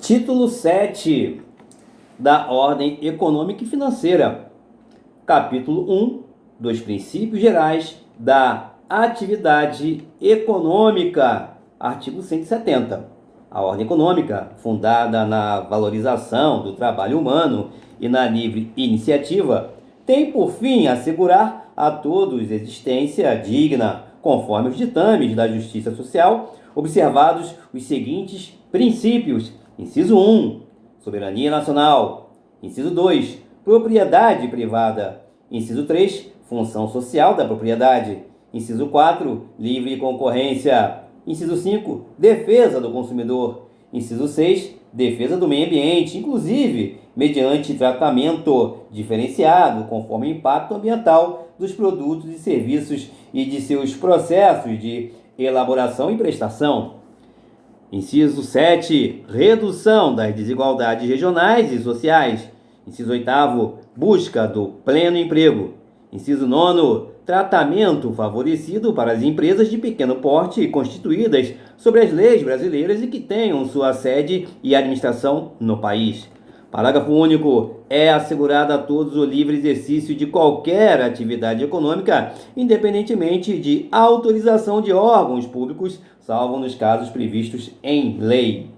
Título 7 da Ordem Econômica e Financeira. Capítulo 1 dos Princípios Gerais da Atividade Econômica. Artigo 170. A ordem econômica, fundada na valorização do trabalho humano e na livre iniciativa, tem por fim assegurar a todos existência digna, conforme os ditames da justiça social, observados os seguintes princípios. Inciso 1, soberania nacional. Inciso 2, propriedade privada. Inciso 3, função social da propriedade. Inciso 4, livre concorrência. Inciso 5, defesa do consumidor. Inciso 6, defesa do meio ambiente, inclusive mediante tratamento diferenciado conforme o impacto ambiental dos produtos e serviços e de seus processos de elaboração e prestação. Inciso 7, redução das desigualdades regionais e sociais. Inciso 8, busca do pleno emprego. Inciso 9, tratamento favorecido para as empresas de pequeno porte constituídas sobre as leis brasileiras e que tenham sua sede e administração no país. Parágrafo único. É assegurado a todos o livre exercício de qualquer atividade econômica, independentemente de autorização de órgãos públicos, salvo nos casos previstos em lei.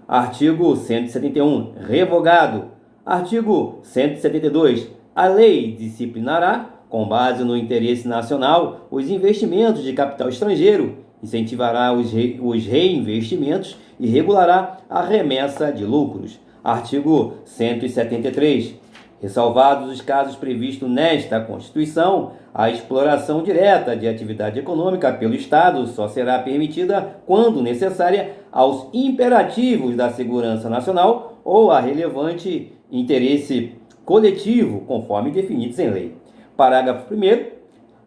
Artigo 171. Revogado. Artigo 172. A lei disciplinará, com base no interesse nacional, os investimentos de capital estrangeiro, incentivará os reinvestimentos e regulará a remessa de lucros. Artigo 173. Ressalvados os casos previstos nesta Constituição, a exploração direta de atividade econômica pelo Estado só será permitida quando necessária aos imperativos da segurança nacional ou a relevante interesse coletivo, conforme definidos em lei. Parágrafo 1º.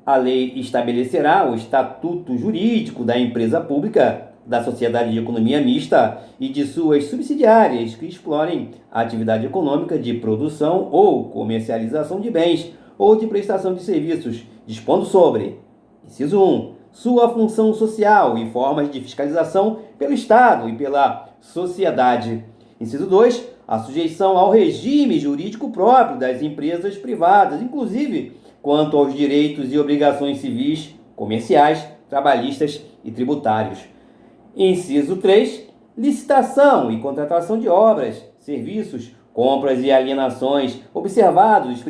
A lei estabelecerá o estatuto jurídico da empresa pública, da sociedade de economia mista e de suas subsidiárias que explorem a atividade econômica de produção ou comercialização de bens ou de prestação de serviços, dispondo sobre: inciso 1, sua função social e formas de fiscalização pelo Estado e pela sociedade. Inciso 2, a sujeição ao regime jurídico próprio das empresas privadas, inclusive quanto aos direitos e obrigações civis, comerciais, trabalhistas e tributários. Inciso 3, licitação e contratação de obras, serviços, compras e alienações, observados os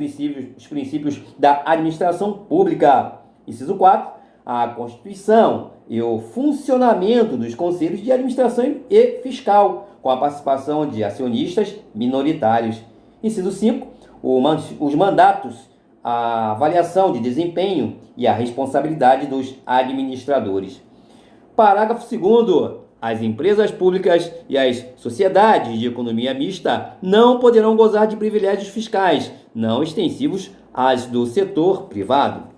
princípios da administração pública. Inciso 4, a constituição e o funcionamento dos conselhos de administração e fiscal, com a participação de acionistas minoritários. Inciso 5, os mandatos, a avaliação de desempenho e a responsabilidade dos administradores. Parágrafo 2º. As empresas públicas e as sociedades de economia mista não poderão gozar de privilégios fiscais não extensivos às do setor privado.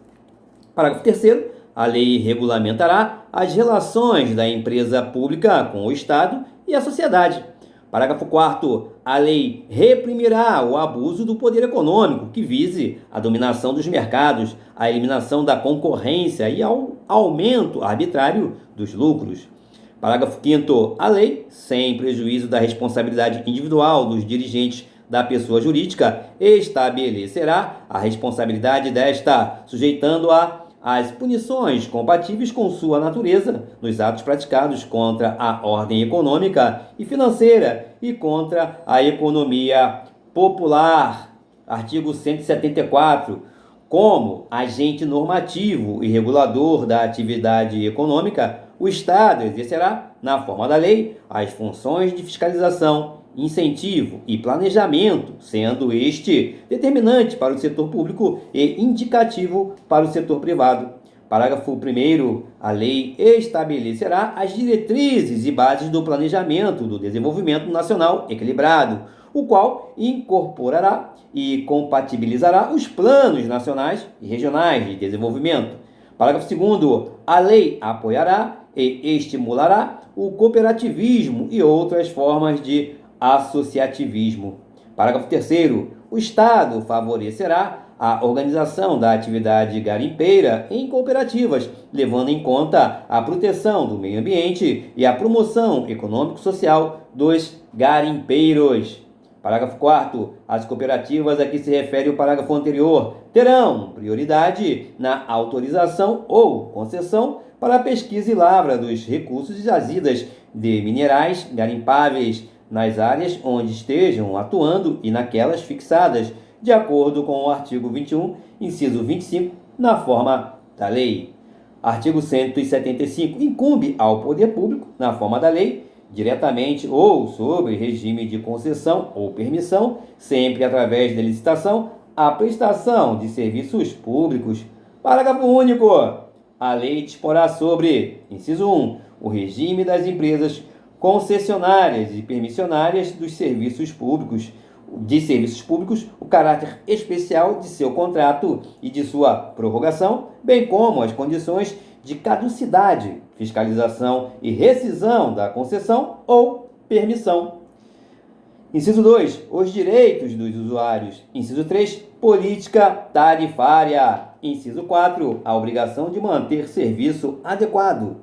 Parágrafo 3º. A lei regulamentará as relações da empresa pública com o Estado e a sociedade. Parágrafo 4º. A lei reprimirá o abuso do poder econômico que vise a dominação dos mercados, a eliminação da concorrência e ao aumento arbitrário dos lucros. Parágrafo 5º. A lei, sem prejuízo da responsabilidade individual dos dirigentes da pessoa jurídica, estabelecerá a responsabilidade desta, sujeitando-a às punições compatíveis com sua natureza nos atos praticados contra a ordem econômica e financeira e contra a economia popular. Artigo 174. Como agente normativo e regulador da atividade econômica, o Estado exercerá, na forma da lei, as funções de fiscalização, incentivo e planejamento, sendo este determinante para o setor público e indicativo para o setor privado. Parágrafo 1º. A lei estabelecerá as diretrizes e bases do planejamento do desenvolvimento nacional equilibrado, o qual incorporará e compatibilizará os planos nacionais e regionais de desenvolvimento. Parágrafo 2º. A lei apoiará e estimulará o cooperativismo e outras formas de associativismo. Parágrafo 3º. O Estado favorecerá a organização da atividade garimpeira em cooperativas, levando em conta a proteção do meio ambiente e a promoção econômico-social dos garimpeiros. Parágrafo 4º. As cooperativas a que se refere o parágrafo anterior terão prioridade na autorização ou concessão para a pesquisa e lavra dos recursos e jazidas de minerais garimpáveis nas áreas onde estejam atuando e naquelas fixadas, de acordo com o artigo 21, inciso 25, na forma da lei. Artigo 175. Incumbe ao poder público, na forma da lei, diretamente ou sob regime de concessão ou permissão, sempre através da licitação, a prestação de serviços públicos. Parágrafo único. A lei disporá sobre, inciso 1, o regime das empresas concessionárias e permissionárias dos serviços públicos, o caráter especial de seu contrato e de sua prorrogação, bem como as condições de caducidade, fiscalização e rescisão da concessão ou permissão. Inciso 2. Os direitos dos usuários. Inciso 3. Política tarifária. Inciso 4. A obrigação de manter serviço adequado.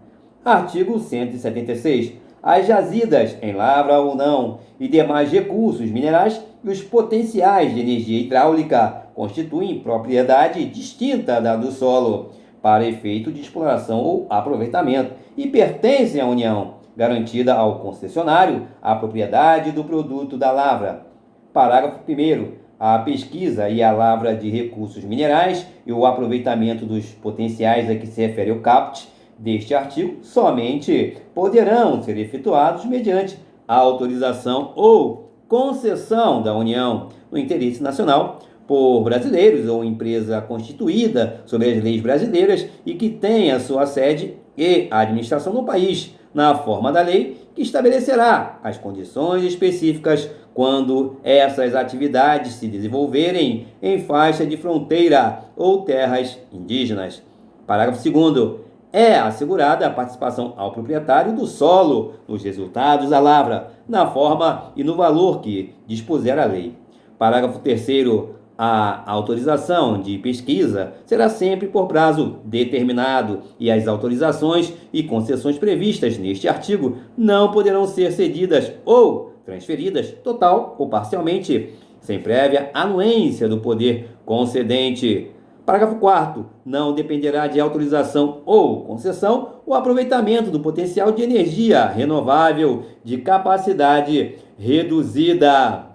Artigo 176. As jazidas, em lavra ou não, e demais recursos minerais e os potenciais de energia hidráulica constituem propriedade distinta da do solo, para efeito de exploração ou aproveitamento, e pertencem à União, garantida ao concessionário a propriedade do produto da lavra. Parágrafo 1º. A pesquisa e a lavra de recursos minerais e o aproveitamento dos potenciais a que se refere o caput deste artigo somente poderão ser efetuados mediante a autorização ou concessão da União, no interesse nacional, por brasileiros ou empresa constituída sob as leis brasileiras e que tenha sua sede e administração no país, na forma da lei que estabelecerá as condições específicas quando essas atividades se desenvolverem em faixa de fronteira ou terras indígenas. Parágrafo 2º. É assegurada a participação ao proprietário do solo nos resultados da lavra, na forma e no valor que dispuser a lei. Parágrafo 3º. A autorização de pesquisa será sempre por prazo determinado e as autorizações e concessões previstas neste artigo não poderão ser cedidas ou transferidas total ou parcialmente, sem prévia anuência do poder concedente. Parágrafo 4º. Não dependerá de autorização ou concessão o aproveitamento do potencial de energia renovável de capacidade reduzida.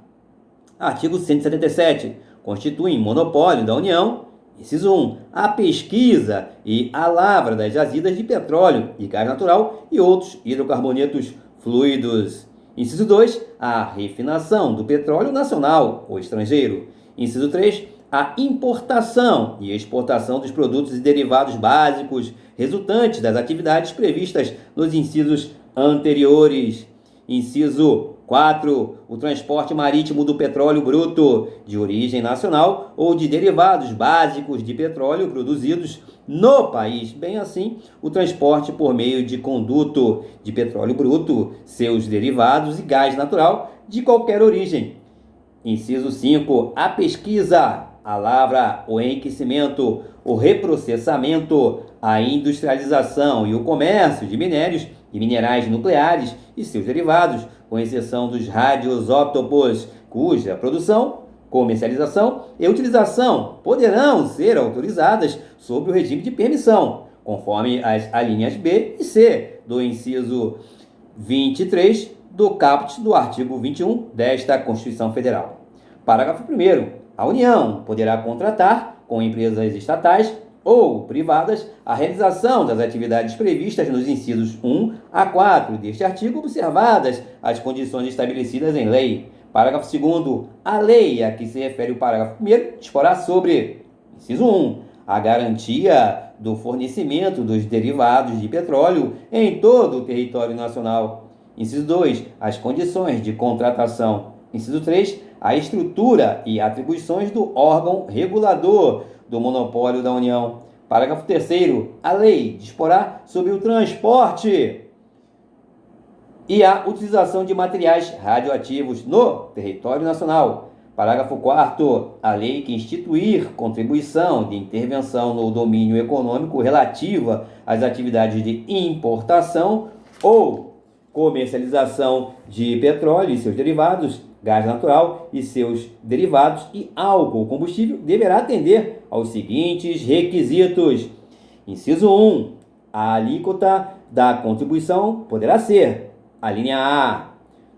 Artigo 177. Constituem monopólio da União, inciso 1, a pesquisa e a lavra das jazidas de petróleo e gás natural e outros hidrocarbonetos fluidos. Inciso 2, a refinação do petróleo nacional ou estrangeiro. Inciso 3, a importação e exportação dos produtos e derivados básicos resultantes das atividades previstas nos incisos anteriores. Inciso 4. O transporte marítimo do petróleo bruto de origem nacional ou de derivados básicos de petróleo produzidos no país. Bem assim, o transporte por meio de conduto de petróleo bruto, seus derivados e gás natural de qualquer origem. Inciso 5. A pesquisa, a lavra, o enriquecimento, o reprocessamento, a industrialização e o comércio de minérios e minerais nucleares e seus derivados, com exceção dos radioisótopos, cuja produção, comercialização e utilização poderão ser autorizadas sob o regime de permissão, conforme as alíneas B e C do inciso 23 do caput do artigo 21 desta Constituição Federal. Parágrafo 1º. A União poderá contratar com empresas estatais ou privadas a realização das atividades previstas nos incisos 1 a 4 deste artigo, observadas as condições estabelecidas em lei. Parágrafo 2º. A lei a que se refere o parágrafo 1º disporá sobre, inciso 1, a garantia do fornecimento dos derivados de petróleo em todo o território nacional. Inciso 2, as condições de contratação. Inciso 3, a estrutura e atribuições do órgão regulador do monopólio da União. Parágrafo 3º. A lei disporá sobre o transporte e a utilização de materiais radioativos no território nacional. Parágrafo 4º. A lei que instituir contribuição de intervenção no domínio econômico relativa às atividades de importação ou comercialização de petróleo e seus derivados, gás natural e seus derivados e álcool combustível deverá atender aos seguintes requisitos. Inciso 1. A alíquota da contribuição poderá ser: a linha A,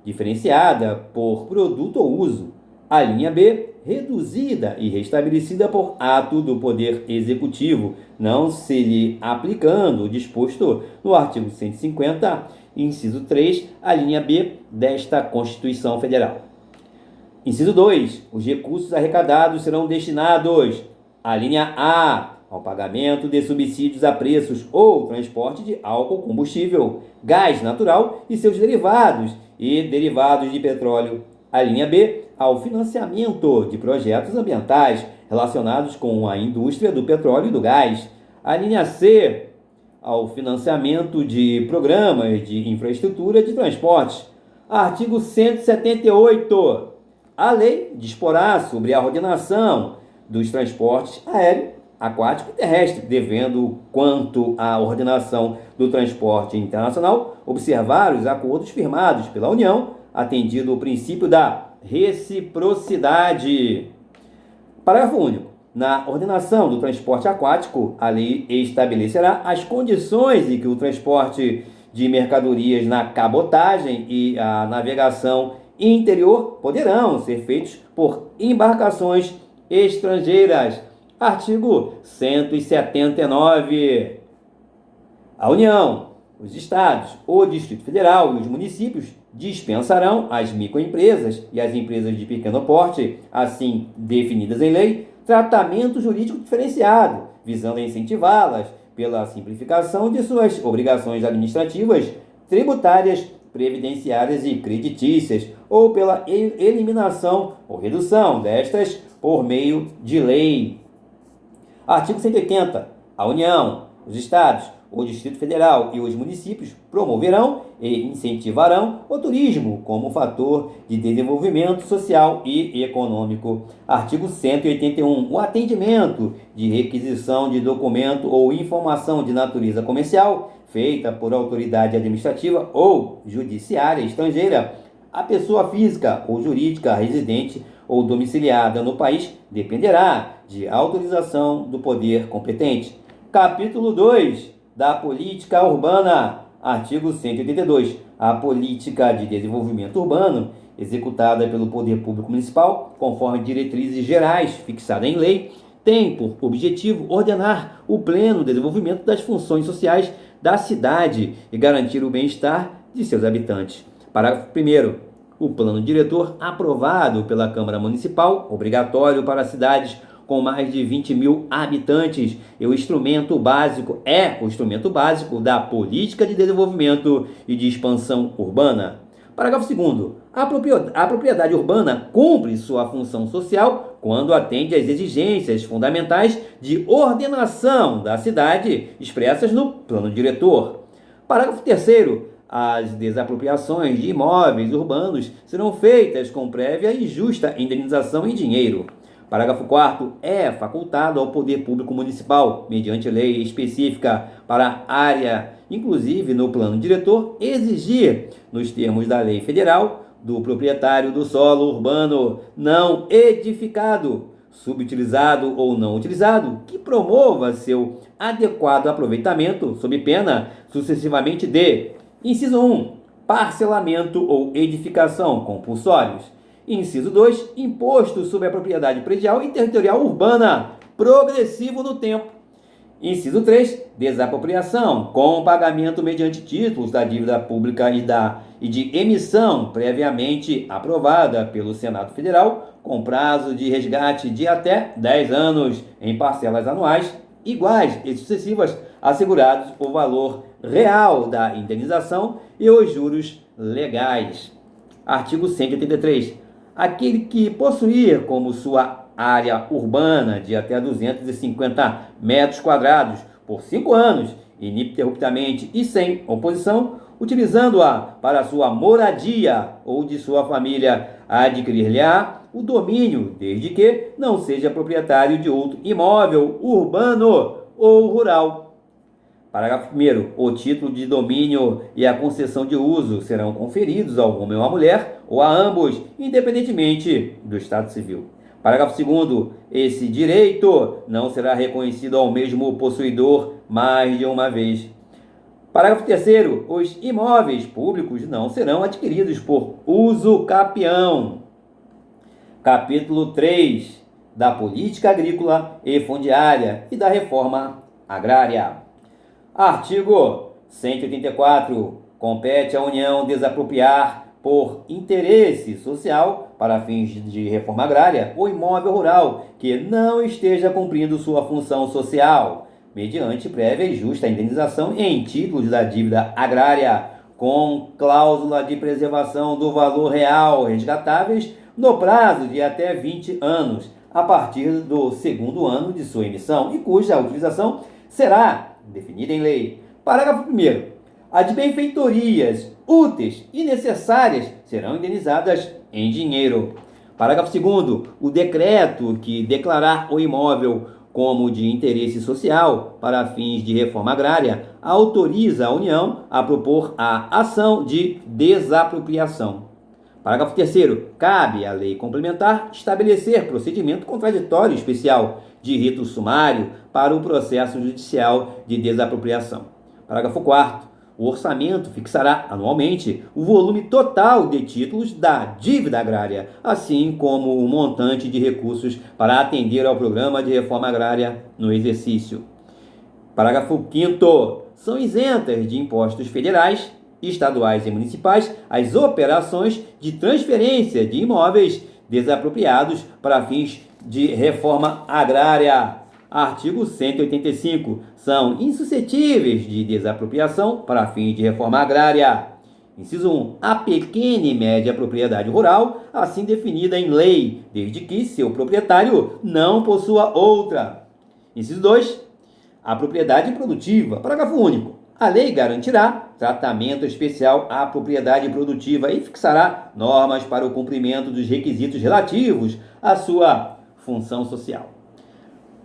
diferenciada por produto ou uso; a linha B, reduzida e restabelecida por ato do Poder Executivo, não se lhe aplicando o disposto no artigo 150, inciso 3, a linha B desta Constituição Federal. Inciso 2. Os recursos arrecadados serão destinados: a linha A, ao pagamento de subsídios a preços ou transporte de álcool combustível, gás natural e seus derivados e derivados de petróleo; a linha B, ao financiamento de projetos ambientais relacionados com a indústria do petróleo e do gás; a linha C, ao financiamento de programas de infraestrutura de transportes. Artigo 178. A lei disporá sobre a ordenação dos transportes aéreo, aquático e terrestre, devendo, quanto à ordenação do transporte internacional, observar os acordos firmados pela União, atendido o princípio da reciprocidade. Parágrafo único. Na ordenação do transporte aquático, a lei estabelecerá as condições em que o transporte de mercadorias na cabotagem e a navegação interior poderão ser feitos por embarcações estrangeiras. Artigo 179. A União, os Estados, o Distrito Federal e os municípios dispensarão às microempresas e às empresas de pequeno porte, assim definidas em lei, tratamento jurídico diferenciado, visando a incentivá-las pela simplificação de suas obrigações administrativas, tributárias, previdenciárias e creditícias, ou pela eliminação ou redução destas por meio de lei. Artigo 180. A União, os Estados, o Distrito Federal e os municípios promoverão e incentivarão o turismo como fator de desenvolvimento social e econômico. Artigo 181. O atendimento de requisição de documento ou informação de natureza comercial feita por autoridade administrativa ou judiciária estrangeira a pessoa física ou jurídica residente ou domiciliada no país dependerá de autorização do poder competente. Capítulo 2 da Política Urbana. Artigo 182. A política de desenvolvimento urbano, executada pelo Poder Público Municipal, conforme diretrizes gerais fixadas em lei, tem por objetivo ordenar o pleno desenvolvimento das funções sociais da cidade e garantir o bem-estar de seus habitantes. Parágrafo 1º. O plano diretor aprovado pela Câmara Municipal, obrigatório para cidades com mais de 20 mil habitantes, é o instrumento básico da política de desenvolvimento e de expansão urbana. Parágrafo 2º. A propriedade urbana cumpre sua função social quando atende às exigências fundamentais de ordenação da cidade expressas no plano diretor. Parágrafo 3º. As desapropriações de imóveis urbanos serão feitas com prévia e justa indenização em dinheiro. Parágrafo 4º. É facultado ao Poder Público Municipal, mediante lei específica para a área, inclusive no plano diretor, exigir, nos termos da lei federal, do proprietário do solo urbano não edificado, subutilizado ou não utilizado, que promova seu adequado aproveitamento, sob pena, sucessivamente, de: inciso 1, parcelamento ou edificação compulsórios. Inciso 2, imposto sobre a propriedade predial e territorial urbana, progressivo no tempo. Inciso 3, desapropriação, com pagamento mediante títulos da dívida pública e de emissão previamente aprovada pelo Senado Federal, com prazo de resgate de até 10 anos, em parcelas anuais iguais e sucessivas, assegurados o valor real da indenização e os juros legais. Artigo 183. Aquele que possuir como sua área urbana de até 250 metros quadrados por 5 anos, ininterruptamente e sem oposição, utilizando-a para sua moradia ou de sua família, adquirir-lhe-á o domínio, desde que não seja proprietário de outro imóvel urbano ou rural. Parágrafo 1º. O título de domínio e a concessão de uso serão conferidos ao homem ou à mulher, ou a ambos, independentemente do estado civil. Parágrafo 2º. Esse direito não será reconhecido ao mesmo possuidor mais de uma vez. Parágrafo 3º. Os imóveis públicos não serão adquiridos por uso capião. Capítulo 3 da Política Agrícola e Fundiária e da Reforma Agrária. Artigo 184. Compete à União desapropriar por interesse social, para fins de reforma agrária, o imóvel rural que não esteja cumprindo sua função social, mediante prévia e justa indenização em títulos da dívida agrária, com cláusula de preservação do valor real resgatáveis no prazo de até 20 anos, a partir do segundo ano de sua emissão, e cuja utilização será definida em lei. Parágrafo 1º. As benfeitorias úteis e necessárias serão indenizadas em dinheiro. Parágrafo 2º. O decreto que declarar o imóvel como de interesse social para fins de reforma agrária autoriza a União a propor a ação de desapropriação. Parágrafo 3º. Cabe à lei complementar estabelecer procedimento contraditório especial de rito sumário para o processo judicial de desapropriação. Parágrafo 4º. O orçamento fixará anualmente o volume total de títulos da dívida agrária, assim como o montante de recursos para atender ao programa de reforma agrária no exercício. Parágrafo 5º. São isentas de impostos federais, estaduais e municipais as operações de transferência de imóveis desapropriados para fins de reforma agrária. Artigo 185. São insuscetíveis de desapropriação para fins de reforma agrária. Inciso 1. A pequena e média propriedade rural, assim definida em lei, desde que seu proprietário não possua outra. Inciso 2. A propriedade produtiva. Parágrafo único. A lei garantirá tratamento especial à propriedade produtiva e fixará normas para o cumprimento dos requisitos relativos à sua função social.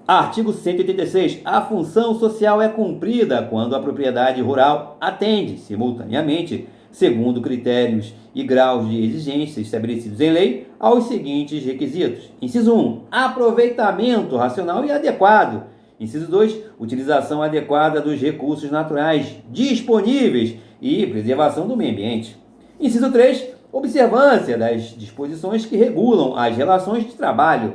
Artigo 186. A função social é cumprida quando a propriedade rural atende, simultaneamente, segundo critérios e graus de exigência estabelecidos em lei, aos seguintes requisitos. Inciso 1. Aproveitamento racional e adequado. Inciso 2. Utilização adequada dos recursos naturais disponíveis e preservação do meio ambiente. Inciso 3. Observância das disposições que regulam as relações de trabalho.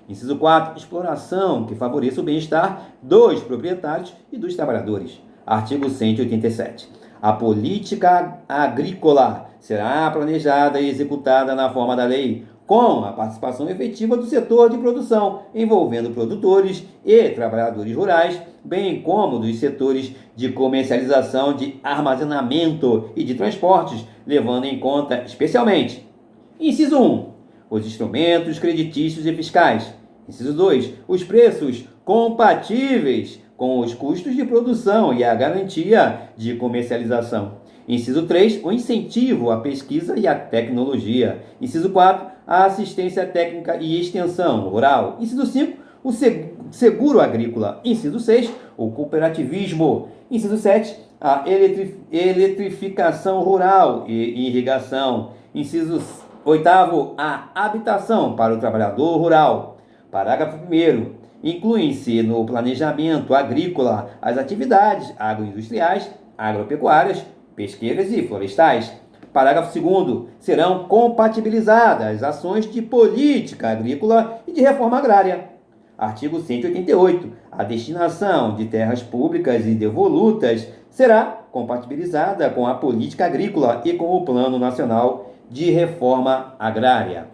Inciso 4. Exploração que favoreça o bem-estar dos proprietários e dos trabalhadores. Artigo 187. A política agrícola será planejada e executada na forma da lei, com a participação efetiva do setor de produção, envolvendo produtores e trabalhadores rurais, bem como dos setores de comercialização, de armazenamento e de transportes, levando em conta especialmente: inciso 1. Os instrumentos creditícios e fiscais. Inciso 2. Os preços compatíveis com os custos de produção e a garantia de comercialização. Inciso 3. O incentivo à pesquisa e à tecnologia. Inciso 4. A assistência técnica e extensão rural. Inciso 5. O seguro agrícola. Inciso 6. O cooperativismo. Inciso 7. A eletrificação rural e irrigação. Inciso 8º, a habitação para o trabalhador rural. Parágrafo 1º. Incluem-se no planejamento agrícola as atividades agroindustriais, agropecuárias, pesqueiras e florestais. Parágrafo 2º. Serão compatibilizadas ações de política agrícola e de reforma agrária. Artigo 188. A destinação de terras públicas e devolutas será compatibilizada com a política agrícola e com o Plano Nacional de Reforma Agrária.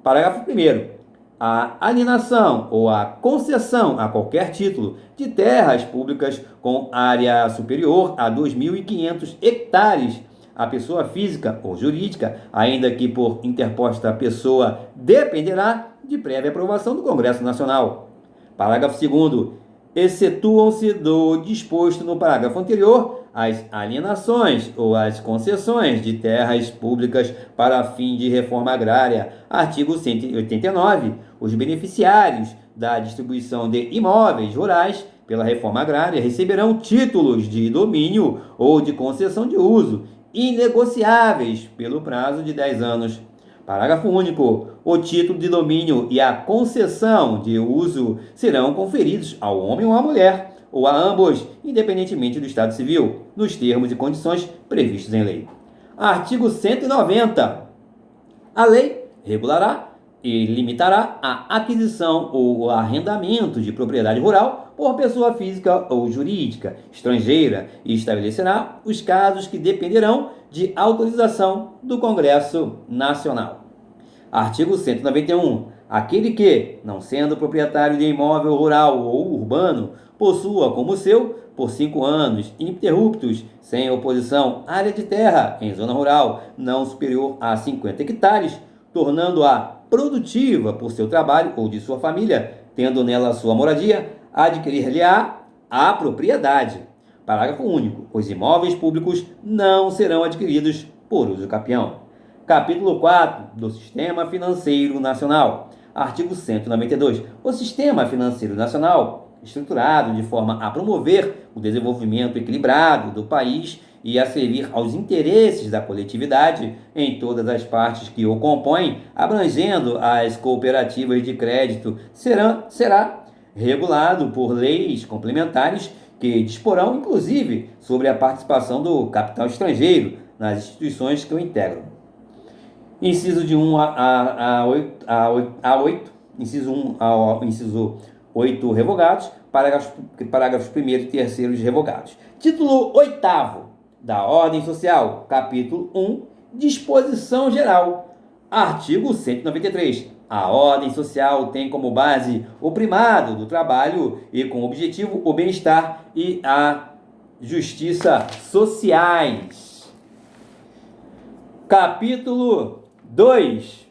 Parágrafo 1º. A alienação ou a concessão a qualquer título de terras públicas com área superior a 2.500 hectares à pessoa física ou jurídica, ainda que por interposta pessoa, dependerá de prévia aprovação do Congresso Nacional. Parágrafo 2º. Excetuam-se do disposto no parágrafo anterior as alienações ou as concessões de terras públicas para fim de reforma agrária. Artigo 189. Os beneficiários da distribuição de imóveis rurais pela reforma agrária receberão títulos de domínio ou de concessão de uso inegociáveis pelo prazo de 10 anos. Parágrafo único. O título de domínio e a concessão de uso serão conferidos ao homem ou à mulher, ou a ambos, independentemente do estado civil, nos termos e condições previstos em lei. Artigo 190. A lei regulará e limitará a aquisição ou o arrendamento de propriedade rural por pessoa física ou jurídica estrangeira e estabelecerá os casos que dependerão de autorização do Congresso Nacional. Artigo 191. Aquele que, não sendo proprietário de imóvel rural ou urbano, possua como seu, por 5 anos ininterruptos, sem oposição, área de terra em zona rural não superior a 50 hectares, tornando-a produtiva por seu trabalho ou de sua família, tendo nela sua moradia, adquirir-lhe-á a propriedade. Parágrafo único. Os imóveis públicos não serão adquiridos por uso capião. Capítulo 4 do Sistema Financeiro Nacional. Artigo 192. O Sistema Financeiro Nacional, estruturado de forma a promover o desenvolvimento equilibrado do país e a servir aos interesses da coletividade em todas as partes que o compõem, abrangendo as cooperativas de crédito, será regulado por leis complementares que disporão, inclusive, sobre a participação do capital estrangeiro nas instituições que o integram. Inciso de 1 a 8, inciso 1 ao inciso 8 revogados, parágrafos 1º e 3º revogados. Título 8º da Ordem Social, capítulo 1, disposição geral. Artigo 193. A ordem social tem como base o primado do trabalho e com objetivo o bem-estar e a justiça sociais. Capítulo 2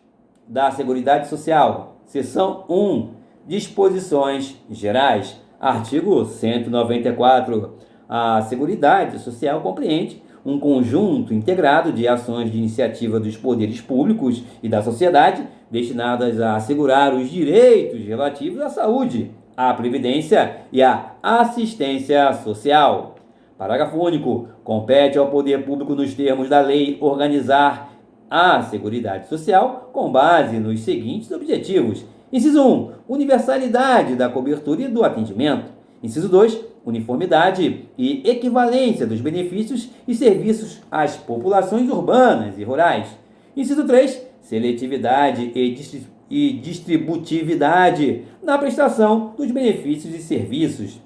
da Seguridade Social, seção 1, disposições gerais. Artigo 194. A Seguridade Social compreende um conjunto integrado de ações de iniciativa dos poderes públicos e da sociedade destinadas a assegurar os direitos relativos à saúde, à previdência e à assistência social. Parágrafo único. Compete ao poder público, nos termos da lei, organizar a Seguridade Social com base nos seguintes objetivos. Inciso 1. Universalidade da cobertura e do atendimento. Inciso 2. Uniformidade e equivalência dos benefícios e serviços às populações urbanas e rurais. Inciso 3. Seletividade e distributividade na prestação dos benefícios e serviços.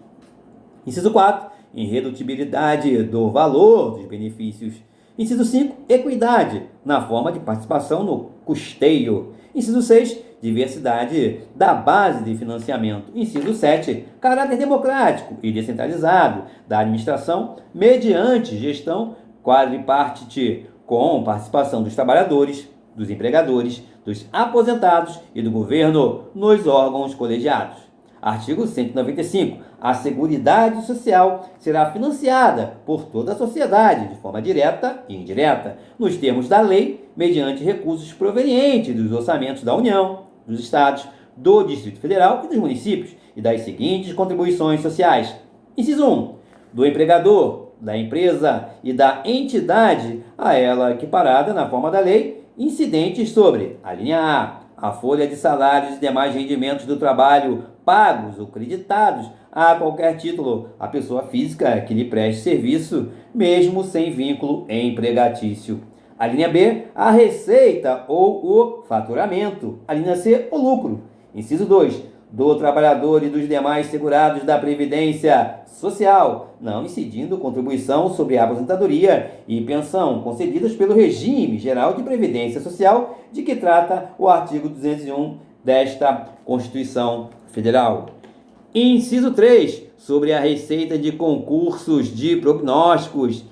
Inciso 4. Irredutibilidade do valor dos benefícios. Inciso 5. Equidade na forma de participação no custeio. Inciso 6. Diversidade da base de financiamento. Inciso 7. Caráter democrático e descentralizado da administração mediante gestão quadripartite com participação dos trabalhadores, dos empregadores, dos aposentados e do governo nos órgãos colegiados. Artigo 195. A Seguridade Social será financiada por toda a sociedade, de forma direta e indireta, nos termos da lei, mediante recursos provenientes dos orçamentos da União, dos Estados, do Distrito Federal e dos municípios, e das seguintes contribuições sociais. Inciso 1. Do empregador, da empresa e da entidade a ela equiparada na forma da lei, incidentes sobre a linha A folha de salários e demais rendimentos do trabalho pagos ou creditados a qualquer título à pessoa física que lhe preste serviço, mesmo sem vínculo empregatício. A linha B, a receita ou o faturamento. A linha C, o lucro. Inciso 2. Do trabalhador e dos demais segurados da Previdência Social, não incidindo contribuição sobre a aposentadoria e pensão concedidas pelo Regime Geral de Previdência Social, de que trata o artigo 201 desta Constituição Federal. Inciso 3. Sobre a receita de concursos de prognósticos.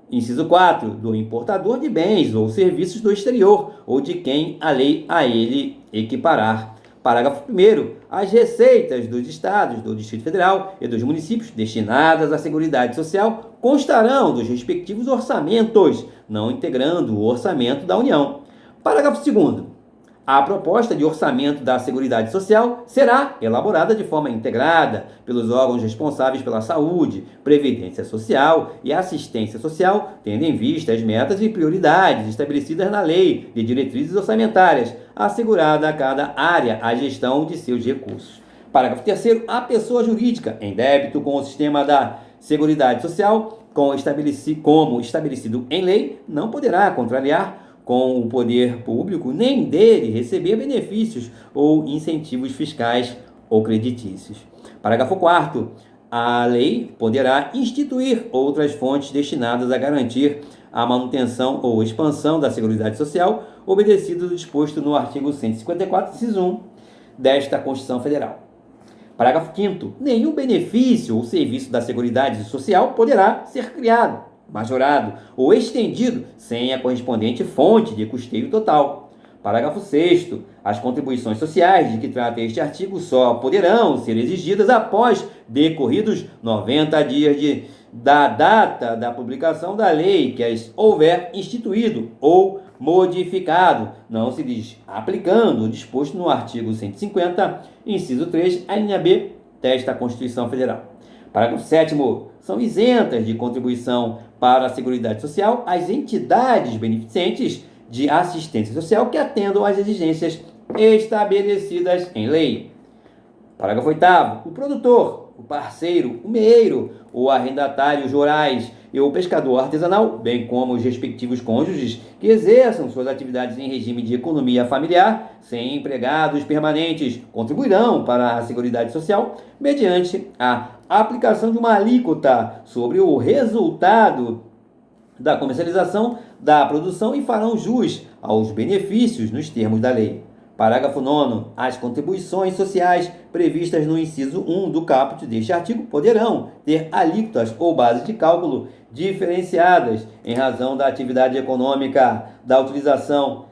Inciso 4. Do importador de bens ou serviços do exterior ou de quem a lei a ele equiparar. Parágrafo 1º. As receitas dos estados, do Distrito Federal e dos municípios destinadas à Seguridade Social constarão dos respectivos orçamentos, não integrando o orçamento da União. Parágrafo 2º. A proposta de orçamento da Seguridade Social será elaborada de forma integrada pelos órgãos responsáveis pela saúde, previdência social e assistência social, tendo em vista as metas e prioridades estabelecidas na Lei de Diretrizes Orçamentárias, assegurada a cada área a gestão de seus recursos. Parágrafo 3º. A pessoa jurídica em débito com o sistema da Seguridade Social, como estabelecido em lei, não poderá contrariar com o poder público, nem dele receber benefícios ou incentivos fiscais ou creditícios. Parágrafo 4º. A lei poderá instituir outras fontes destinadas a garantir a manutenção ou expansão da Seguridade Social, obedecido ao disposto no artigo 154, inciso 1 desta Constituição Federal. Parágrafo 5º. Nenhum benefício ou serviço da Seguridade Social poderá ser criado, majorado ou estendido sem a correspondente fonte de custeio total. Parágrafo 6º. As contribuições sociais de que trata este artigo só poderão ser exigidas após decorridos 90 dias da data da publicação da lei que as houver instituído ou modificado, não se lhes aplicando o disposto no artigo 150, inciso 3, a linha B desta Constituição Federal. Parágrafo 7º. São isentas de contribuição para a Seguridade Social as entidades beneficentes de assistência social que atendam às exigências estabelecidas em lei. Parágrafo 8º. O produtor, o parceiro, o meeiro, o arrendatário rurais e o pescador artesanal, bem como os respectivos cônjuges que exerçam suas atividades em regime de economia familiar, sem empregados permanentes, contribuirão para a Seguridade Social mediante a aplicação de uma alíquota sobre o resultado da comercialização da produção e farão jus aos benefícios nos termos da lei. Parágrafo 9º. As contribuições sociais previstas no inciso 1 do caput deste artigo poderão ter alíquotas ou bases de cálculo diferenciadas em razão da atividade econômica, da utilização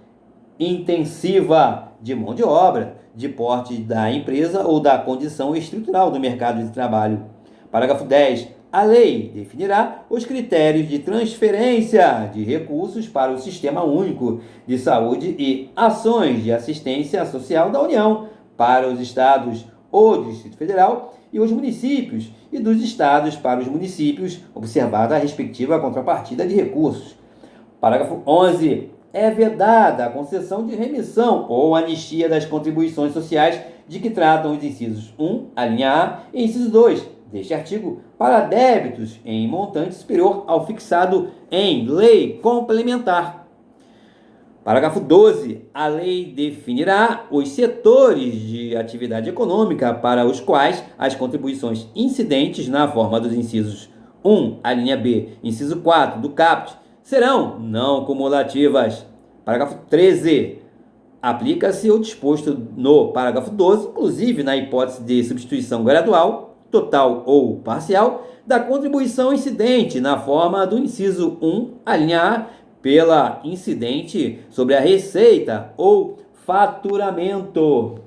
intensiva de mão de obra, de porte da empresa ou da condição estrutural do mercado de trabalho. Parágrafo 10. A lei definirá os critérios de transferência de recursos para o Sistema Único de Saúde e ações de assistência social da União para os estados ou Distrito Federal e os municípios, e dos estados para os municípios, observada a respectiva contrapartida de recursos. Parágrafo 11. É vedada a concessão de remissão ou anistia das contribuições sociais de que tratam os incisos 1, a linha A, e inciso 2 deste artigo, para débitos em montante superior ao fixado em lei complementar. Parágrafo 12. A lei definirá os setores de atividade econômica para os quais as contribuições incidentes na forma dos incisos 1, a linha B, inciso 4 do caput, serão não cumulativas. Parágrafo 13. Aplica-se o disposto no parágrafo 12, inclusive na hipótese de substituição gradual, total ou parcial, da contribuição incidente na forma do inciso 1, a linha A, pela incidente sobre a receita ou faturamento.